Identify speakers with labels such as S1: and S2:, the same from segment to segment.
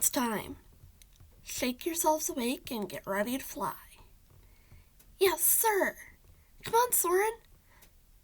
S1: It's time. Shake yourselves awake and get ready to fly. Yes, sir. Come on, Soren.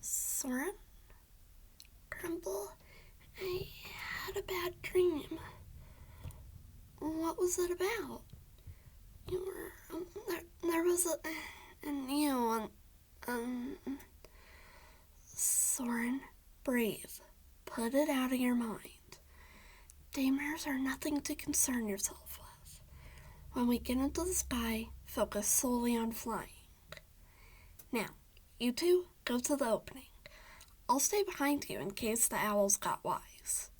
S1: Soren? Grumble, I had a bad dream. What was it about? You were, there was a you, Soren, breathe. Put it out of your mind. Daymares are nothing to concern yourself with. When we get into the sky, focus solely on flying. Now, you two, go to the opening. I'll stay behind you in case the owls got wise.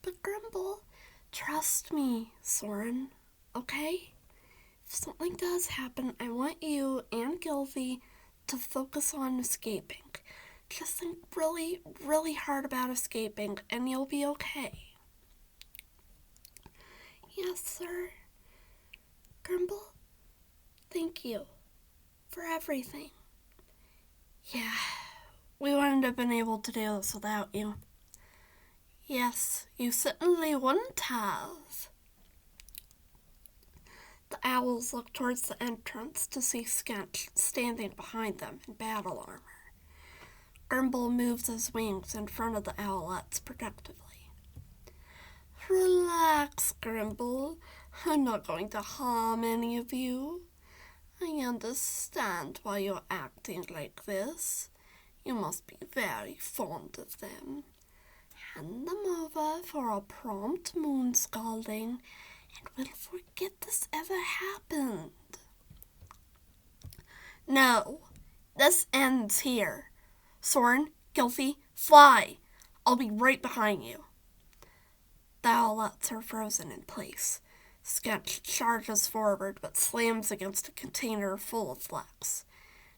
S1: But Grumble, trust me, Soren, okay? If something does happen, I want you and Gilvy to focus on escaping. Just think really, really hard about escaping, and you'll be okay. Yes, sir. Grumble, thank you for everything. Yeah, we wouldn't have been able to do this without you. Yes, you certainly wouldn't have. The owls look towards the entrance to see Sketch standing behind them in battle armor. Grumble moves his wings in front of the owlets protectively. Relax, Grumble. I'm not going to harm any of you. I understand why you're acting like this. You must be very fond of them. Hand them over for a prompt moon scalding, and we'll forget this ever happened. No, this ends here. Soren, Gilfy, fly! I'll be right behind you. The owlets are frozen in place. Sketch charges forward but slams against a container full of flex.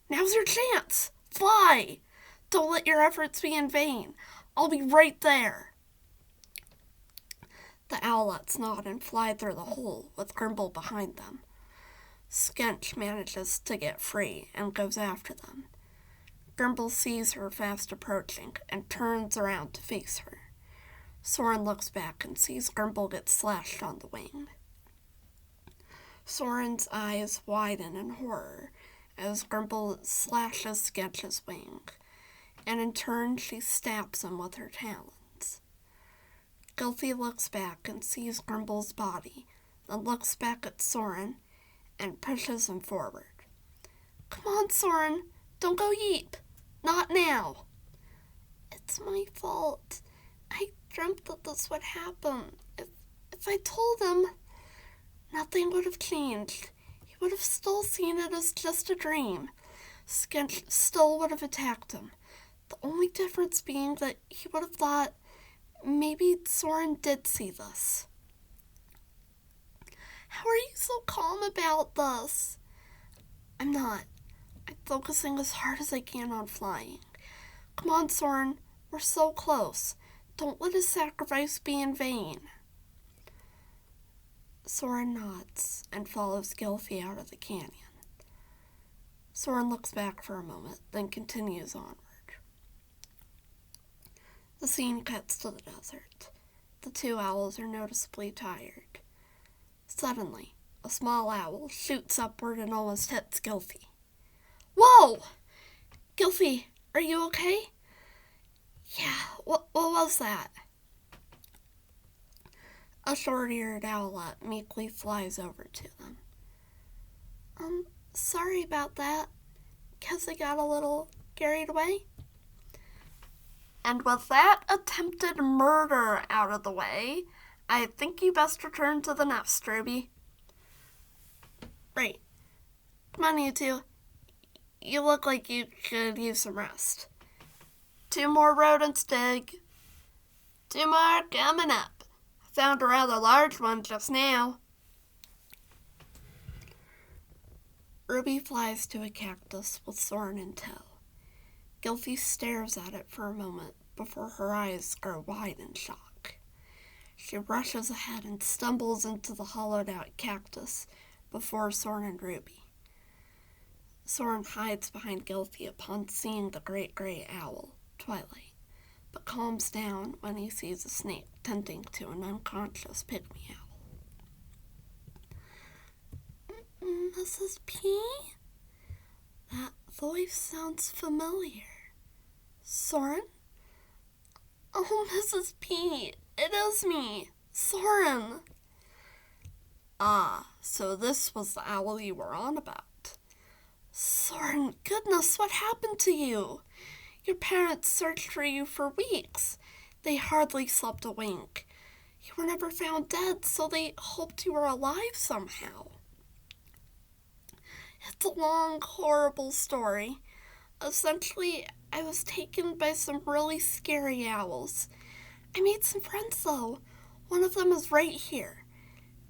S1: Now's your chance! Fly! Don't let your efforts be in vain. I'll be right there. The owlets nod and fly through the hole with Grumble behind them. Sketch manages to get free and goes after them. Grumble sees her fast approaching and turns around to face her. Soren looks back and sees Grumble get slashed on the wing. Soren's eyes widen in horror as Grumble slashes Sketch's wing, and in turn she stabs him with her talons. Gilfy looks back and sees Grumble's body, then looks back at Soren and pushes him forward. Come on, Soren, don't go yeep. Not now. It's my fault. I dreamt that this would happen. If I told him, nothing would have changed. He would have still seen it as just a dream. Sketch still would have attacked him. The only difference being that he would have thought maybe Soren did see this. How are you so calm about this? I'm not. I'm focusing as hard as I can on flying. Come on, Soren. We're so close. Don't let his sacrifice be in vain. Soren nods and follows Gilfy out of the canyon. Soren looks back for a moment, then continues onward. The scene cuts to the desert. The two owls are noticeably tired. Suddenly, a small owl shoots upward and almost hits Gilfy. Whoa! Gilfy, are you okay? Yeah, what was that? A short-eared owlet meekly flies over to them. Sorry about that. Guess I got a little carried away. And with that attempted murder out of the way, I think you best return to the nest, Ruby. Right. Come on, you two. You look like you could use some rest. 2 more rodents dig. 2 more coming up. I found a rather large one just now. Ruby flies to a cactus with Soren in tow. Gilfy stares at it for a moment before her eyes grow wide in shock. She rushes ahead and stumbles into the hollowed-out cactus before Soren and Ruby. Soren hides behind Gilfy upon seeing the great gray owl, Twilight, but calms down when he sees a snake tending to an unconscious pygmy owl. Mrs. P? That voice sounds familiar. Soren? Oh, Mrs. P, it is me, Soren. Ah, so this was the owl you were on about. Soren, goodness, what happened to you? Your parents searched for you for weeks. They hardly slept a wink. You were never found dead, so they hoped you were alive somehow. It's a long, horrible story. Essentially, I was taken by some really scary owls. I made some friends, though. One of them is right here.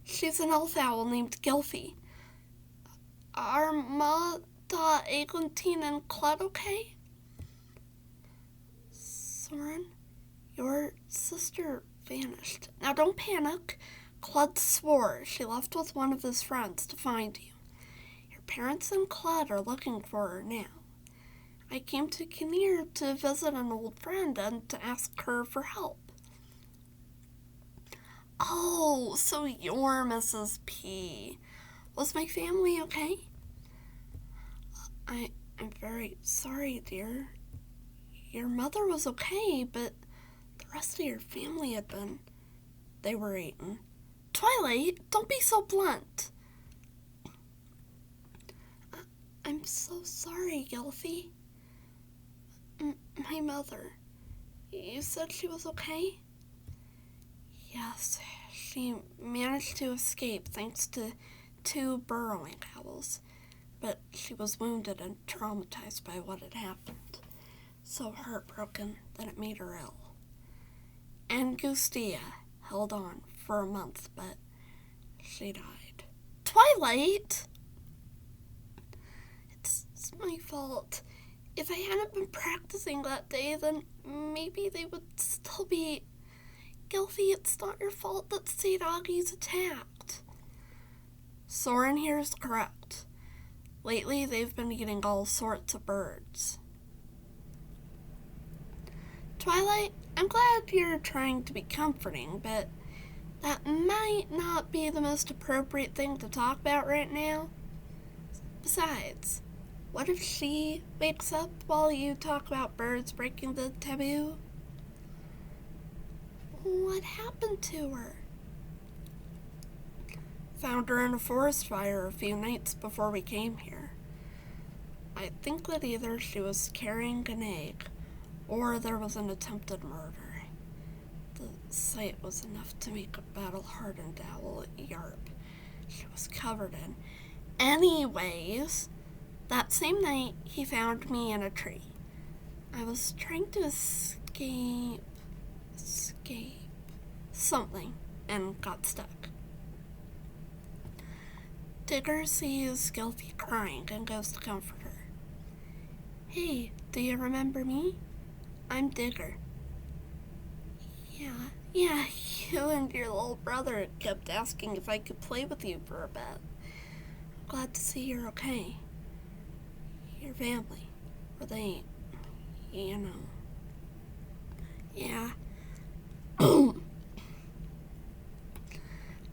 S1: She's an elf owl named Gilfie. Are Ma, Da, Eglantine, and Cled okay? Soren, your sister vanished. Now don't panic. Cled swore she left with one of his friends to find you. Your parents and Cled are looking for her now. I came to Kinnear to visit an old friend and to ask her for help. Oh, so you're Mrs. P. Was my family okay? I'm very sorry, dear. Your mother was okay, but the rest of your family had been. They were eaten. Twilight, don't be so blunt. I'm so sorry, Gilfie. My mother. You said she was okay? Yes, she managed to escape thanks to 2 burrowing owls, but she was wounded and traumatized by what had happened. So heartbroken that it made her ill. Angustia held on for a month, but she died. Twilight! It's my fault. If I hadn't been practicing that day, then maybe they would still be. Gilfie, it's not your fault that Sadoggy's attacked. Soren here is correct. Lately, they've been eating all sorts of birds. Twilight, I'm glad you're trying to be comforting, but that might not be the most appropriate thing to talk about right now. Besides, what if she wakes up while you talk about birds breaking the taboo? What happened to her? Found her in a forest fire a few nights before we came here. I think that either she was carrying an egg, or there was an attempted murder. The sight was enough to make a battle-hardened owl yarp. She was covered in. Anyways, that same night, he found me in a tree. I was trying to escape something, and got stuck. Digger sees Gilfie crying and goes to comfort her. Hey, do you remember me? I'm Digger. Yeah, you and your little brother kept asking if I could play with you for a bit. I'm glad to see you're okay. Your family, were they, Yeah.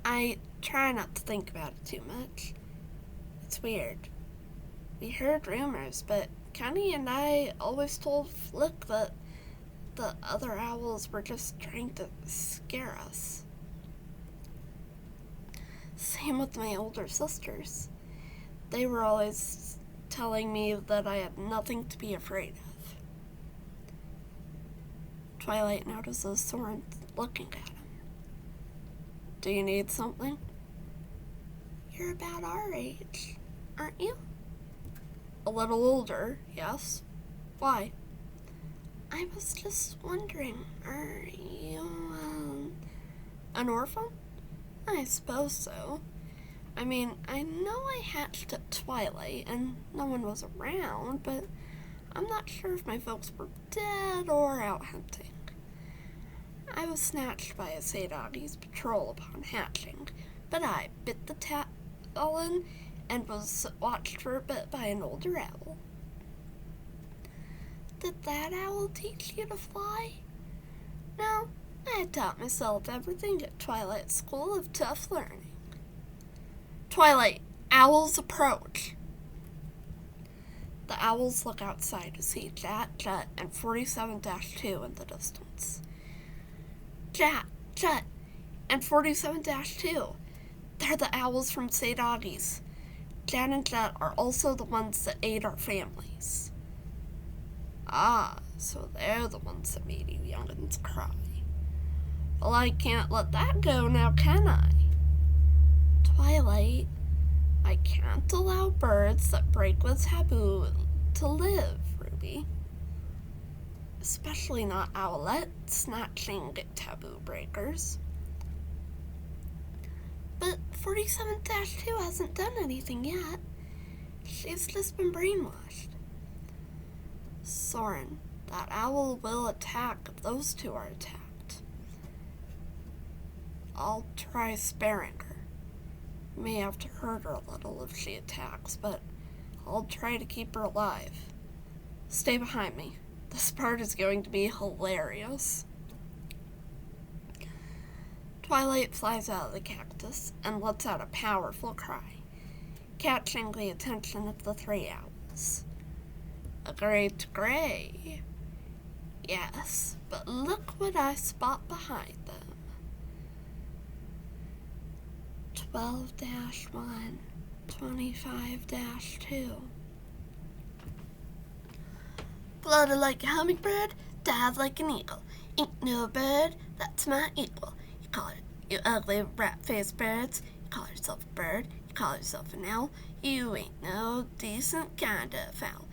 S1: I try not to think about it too much. It's weird. We heard rumors, but Connie and I always told Flick that the other owls were just trying to scare us. Same with my older sisters. They were always telling me that I had nothing to be afraid of. Twilight notices Soren looking at him. Do you need something? You're about our age, aren't you? A little older, yes. Why? I was just wondering, are you, an orphan? I suppose so. I mean, I know I hatched at twilight and no one was around, but I'm not sure if my folks were dead or out hunting. I was snatched by a Sadoggy's patrol upon hatching, but I bit the talon and was watched for a bit by an older owl. Did that owl teach you to fly? No, I had taught myself everything at Twilight School of Tough Learning. Twilight, Owls approach. The owls look outside to see Jet, and 47-2 in the distance. Jet, and 47-2. They're the owls from St. Augie's. Jan and Jet are also the ones that ate our families. Ah, so they're the ones that made you young'uns cry. Well, I can't let that go now, can I? Twilight, I can't allow birds that break with taboo to live, Ruby. Especially not Owlette snatching taboo breakers. But 47-2 hasn't done anything yet. She's just been brainwashed. Soren, that owl will attack if those two are attacked. I'll try sparing her. May have to hurt her a little if she attacks, but I'll try to keep her alive. Stay behind me. This part is going to be hilarious. Twilight flies out of the cactus and lets out a powerful cry, catching the attention of the three owls. A great gray. Yes, but look what I spot behind them. 12-1, 25-2. Floated like a hummingbird, dive like an eagle. Ain't no bird that's my equal. You call it, you ugly rat-faced birds. You call yourself a bird. You call yourself an owl. You ain't no decent kind of fowl.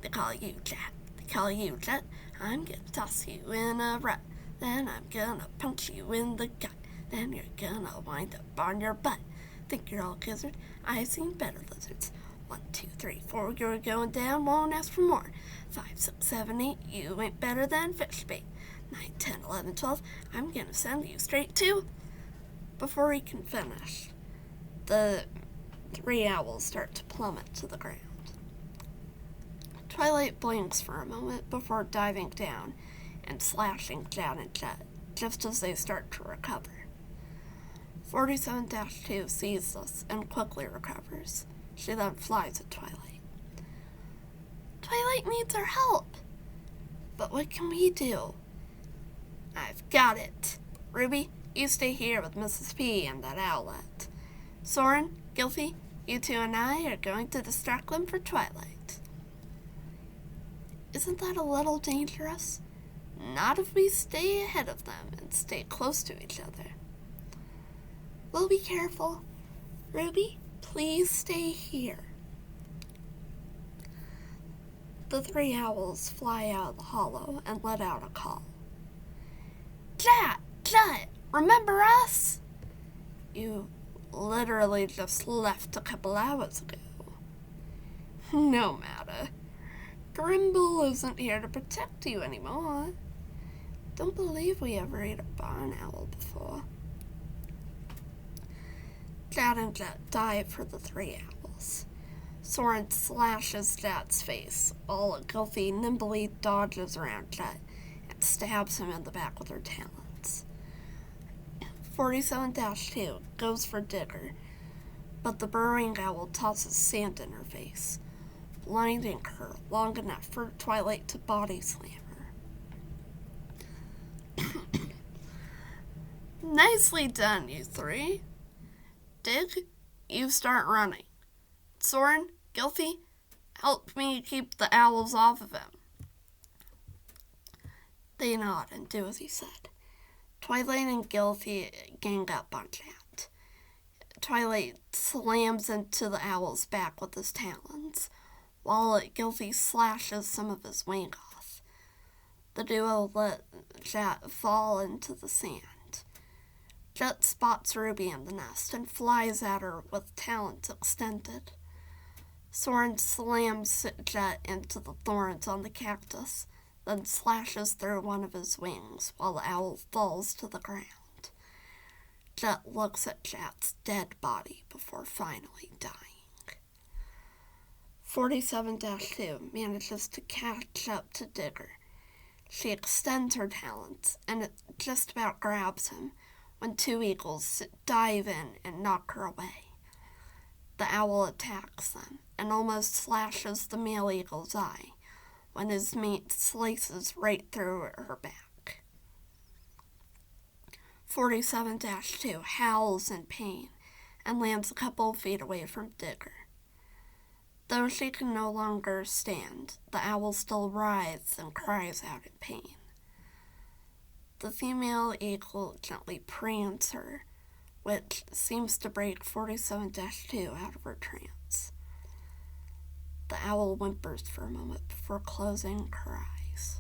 S1: They call you Jet. They call you Jet. I'm gonna toss you in a rut. Then I'm gonna punch you in the gut. Then you're gonna wind up on your butt. Think you're all gizzard? I've seen better lizards. 1, 2, 3, 4, you're going down, won't ask for more. 5, 6, 7, 8, you ain't better than fish bait. 9, 10, 11, 12, I'm gonna send you straight to... Before he can finish, the three owls start to plummet to the ground. Twilight blinks for a moment before diving down and slashing Jan and Jet just as they start to recover. 47-2 sees this and quickly recovers. She then flies at Twilight. Twilight needs our help. But what can we do? I've got it. Ruby, you stay here with Mrs. P and that Owlette. Soren, Gilfie, you two and I are going to distract them for Twilight. Isn't that a little dangerous? Not if we stay ahead of them and stay close to each other. We'll be careful. Ruby, please stay here. The three owls fly out of the hollow and let out a call. Jet, remember us? You literally just left a couple hours ago. No matter. Grimble isn't here to protect you anymore. Don't believe we ever ate a barn owl before. Jet and Jet dive for the three owls. Soren slashes Jet's face, while Gilfie nimbly dodges around Jet and stabs him in the back with her talons. 47-2 goes for Digger, but the burrowing owl tosses sand in her face, blinding her long enough for Twilight to body slam her. Nicely done, you three. Dig, you start running. Soren, Gilfie, help me keep the owls off of him. They nod and do as he said. Twilight and Gilfie gang up on Jet. Twilight slams into the owl's back with his talons, while Gilfie slashes some of his wing off. The duo let Jet fall into the sand. Jet spots Ruby in the nest and flies at her with talons extended. Soren slams Jet into the thorns on the cactus, then slashes through one of his wings while the owl falls to the ground. Jet looks at Jet's dead body before finally dying. 47-2 manages to catch up to Digger. She extends her talons, and it just about grabs him when two eagles dive in and knock her away. The owl attacks them and almost slashes the male eagle's eye when his mate slices right through her back. 47-2 howls in pain and lands a couple of feet away from Digger. Though she can no longer stand, the owl still writhes and cries out in pain. The female eagle gently preens her, which seems to break 47-2 out of her trance. The owl whimpers for a moment before closing her eyes.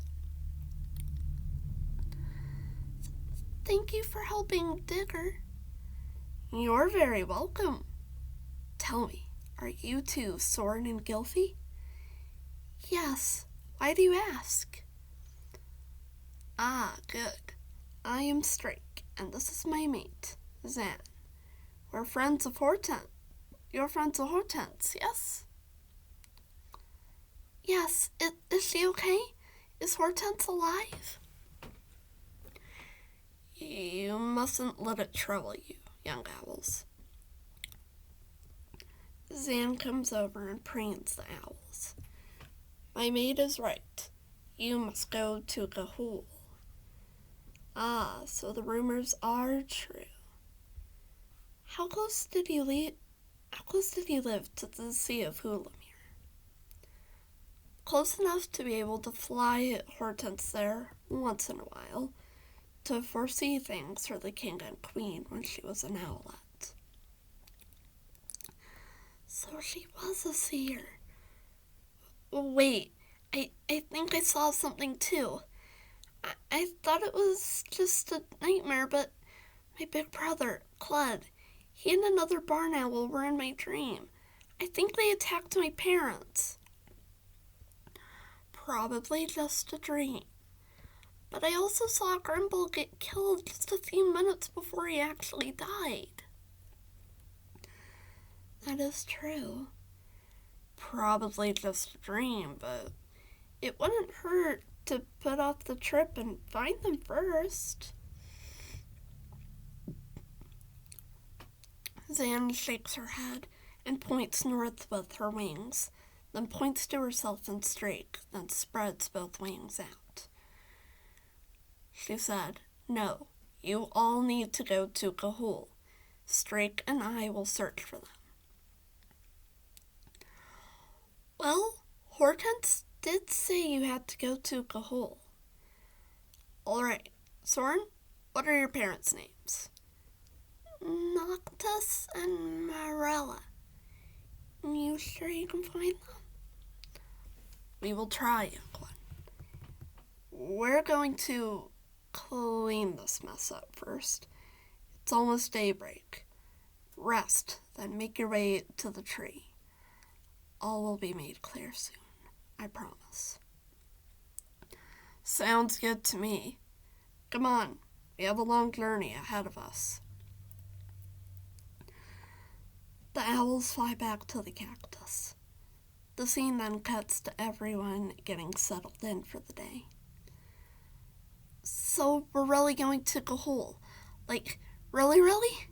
S1: Thank you for helping Digger. You're very welcome. Tell me, are you two Soren and Gylfie? Yes. Why do you ask? Ah, good. I am Strake, and this is my mate, Zan. We're friends of Hortense. You're friends of Hortense, yes? Yes. Is she okay? Is Hortense alive? You mustn't let it trouble you, young owls. Zan comes over and preens the owls. My mate is right. You must go to Ga'Hoole. Ah, so the rumors are true. How close did you live to the Sea of Hulamir? Close enough to be able to fly Hortense there once in a while, to foresee things for the king and queen when she was an owlet. So she was a seer. Wait, I think I saw something too. I thought it was just a nightmare, but my big brother, Clud, he and another barn owl were in my dream. I think they attacked my parents. Probably just a dream. But I also saw Grimble get killed just a few minutes before he actually died. That is true. Probably just a dream, but it wouldn't hurt to put off the trip and find them first. Zan shakes her head and points north with her wings, then points to herself and Strake, then spreads both wings out. She said, No, you all need to go to Ga'Hoole. Strake and I will search for them. Well, Hortense did say you had to go to Ga'Hoole. All right, Soren, what are your parents' names? Noctis and Marella. You sure you can find them? We will try, young one. We're going to clean this mess up first. It's almost daybreak. Rest, then make your way to the tree. All will be made clear soon, I promise. Sounds good to me. Come on, we have a long journey ahead of us. The owls fly back to the cactus. The scene then cuts to everyone getting settled in for the day. So we're really going to Ga'Hoole? Like, really, really?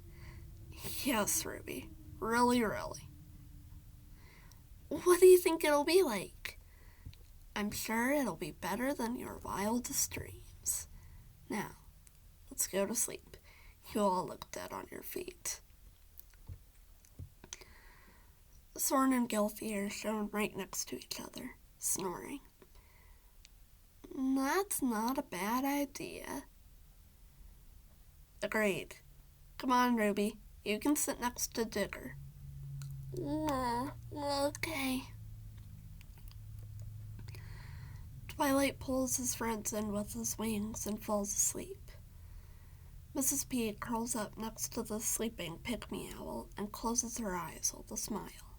S1: Yes, Ruby. Really, really. What do you think it'll be like? I'm sure it'll be better than your wildest dreams. Now, let's go to sleep. You all look dead on your feet. Soren and Gylfie are shown right next to each other, snoring. That's not a bad idea. Agreed. Come on, Ruby. You can sit next to Digger. Okay. Twilight pulls his friends in with his wings and falls asleep. Mrs. P curls up next to the sleeping pygmy owl and closes her eyes with a smile.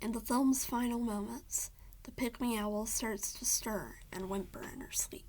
S1: In the film's final moments, the pygmy owl starts to stir and whimper in her sleep.